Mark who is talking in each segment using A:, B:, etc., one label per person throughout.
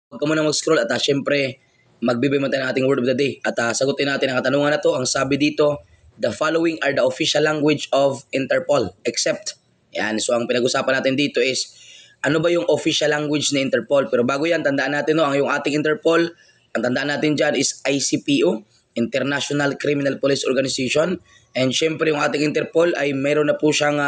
A: Huwag ka muna mag-scroll at syempre, magbibigay tayo ng ating word of the day. At sagutin natin ang katanungan na to. Ang sabi dito, the following are the official language of Interpol, except. Yan, so ang pinag-usapan natin dito is, ano ba yung official language ni Interpol? Pero bago yan, tandaan natin ang yung ating Interpol, ang tandaan natin dyan is ICPO, International Criminal Police Organization. And syempre yung ating Interpol ay meron na po siyang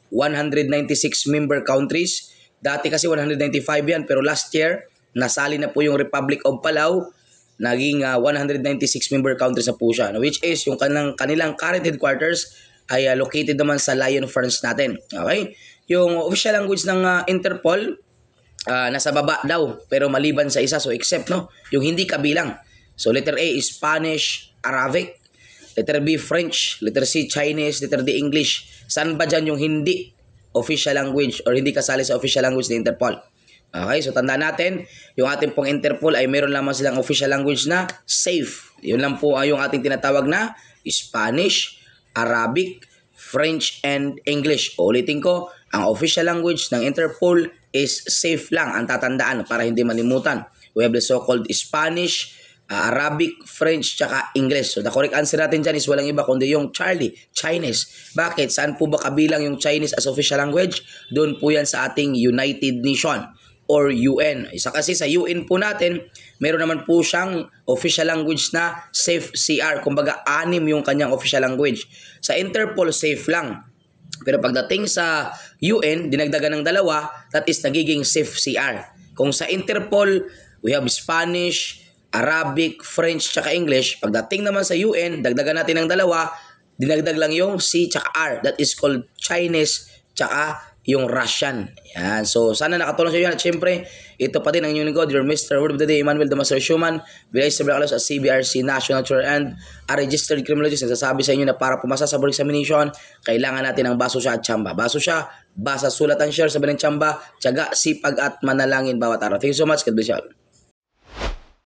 A: 196 member countries. Dati kasi 195 yan, pero last year, nasali na po yung Republic of Palau, naging 196 member countries na po siya, which is yung kanilang current headquarters ay located naman sa Lyon, France natin. Okay? Yung official language ng Interpol, nasa baba daw, pero maliban sa isa, so except, no? Yung hindi kabilang. So letter A is Spanish, Arabic, letter B French, letter C Chinese, letter D English. Saan ba dyan yung hindi official language or hindi kasali sa official language ng Interpol? Okay, so tandaan natin, yung ating pong Interpol ay meron lamang silang official language na safe. Yun lang po yung ating tinatawag na Spanish, Arabic, French, and English. Ulitin ko, ang official language ng Interpol is safe lang, ang tatandaan para hindi malimutan. We have the so-called Spanish, Arabic, French, tsaka English. So the correct answer natin dyan is walang iba kundi yung Charlie, Chinese. Bakit? Saan po ba kabilang yung Chinese as official language? Doon po yan sa ating United Nation or UN. Isa kasi sa UN po natin, meron naman po siyang official language na safe CR. Kumbaga, 6 yung kanyang official language. Sa Interpol, safe lang. Pero pagdating sa UN, dinagdagan ng 2, that is nagiging safe CR. Kung sa Interpol, we have Spanish, Arabic, French, tsaka English. Pagdating naman sa UN, dagdagan natin ng 2, dinagdag lang yung C tsaka R. That is called Chinese tsaka yung Russian. Yan. So, sana nakatulong sa inyo. At syempre, ito pa din ang inyong lingkod, your Mr. Word of the Day, Emmanuel Damasio Schumann, Bilay sa Brakalos at CBRC National Tour and a registered criminologist. Nagsasabi sa inyo na para pumasa sa board examination, kailangan natin ng baso siya at tsamba. Baso siya, basa, sulat, and share sa ng tsamba, tiyaga, sipag at manalangin bawat araw. Thank you so much. God bless you all.